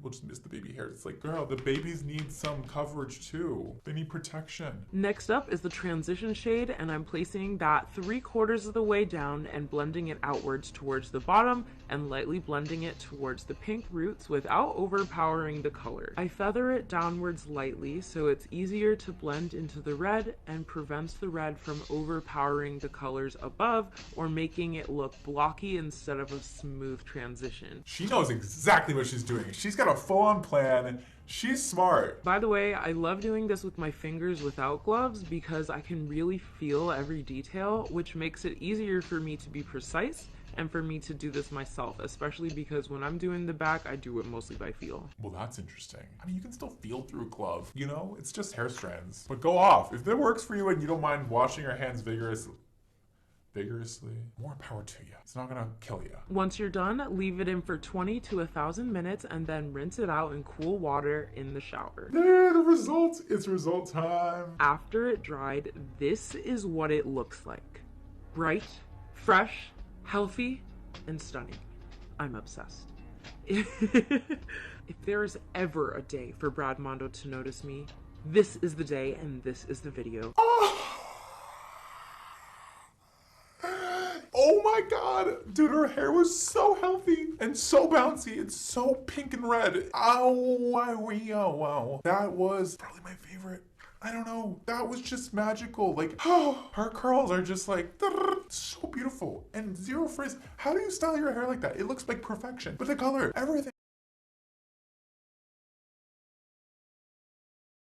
People just miss the baby hairs. It's like, girl, the babies need some coverage too. They need protection. Next up is the transition shade, and I'm placing that 3/4 of the way down and blending it outwards towards the bottom and lightly blending it towards the pink roots without overpowering the color. I feather it downwards lightly so it's easier to blend into the red and prevents the red from overpowering the colors above or making it look blocky instead of a smooth transition. She knows exactly what she's doing. She's got a full-on plan. She's smart. By the way, I love doing this with my fingers without gloves because I can really feel every detail, which makes it easier for me to be precise and for me to do this myself, especially because when I'm doing the back, I do it mostly by feel. Well, that's interesting. I mean, you can still feel through a glove, you know? It's just hair strands. But go off. If that works for you and you don't mind washing your hands vigorously, more power to you. It's not gonna kill you. Once you're done, leave it in for 20 to 1,000 minutes and then rinse it out in cool water in the shower. There, the results. It's result time. After it dried, this is what it looks like. Bright, fresh, healthy, and stunning. I'm obsessed. If there is ever a day for Brad Mondo to notice me, this is the day and this is the video. Oh my god! Dude, her hair was so healthy and so bouncy. It's so pink and red. Ow, wow. That was probably my favorite. I don't know. That was just magical. Like, her curls are just like, so beautiful and zero frizz. How do you style your hair like that? It looks like perfection. But the color, everything.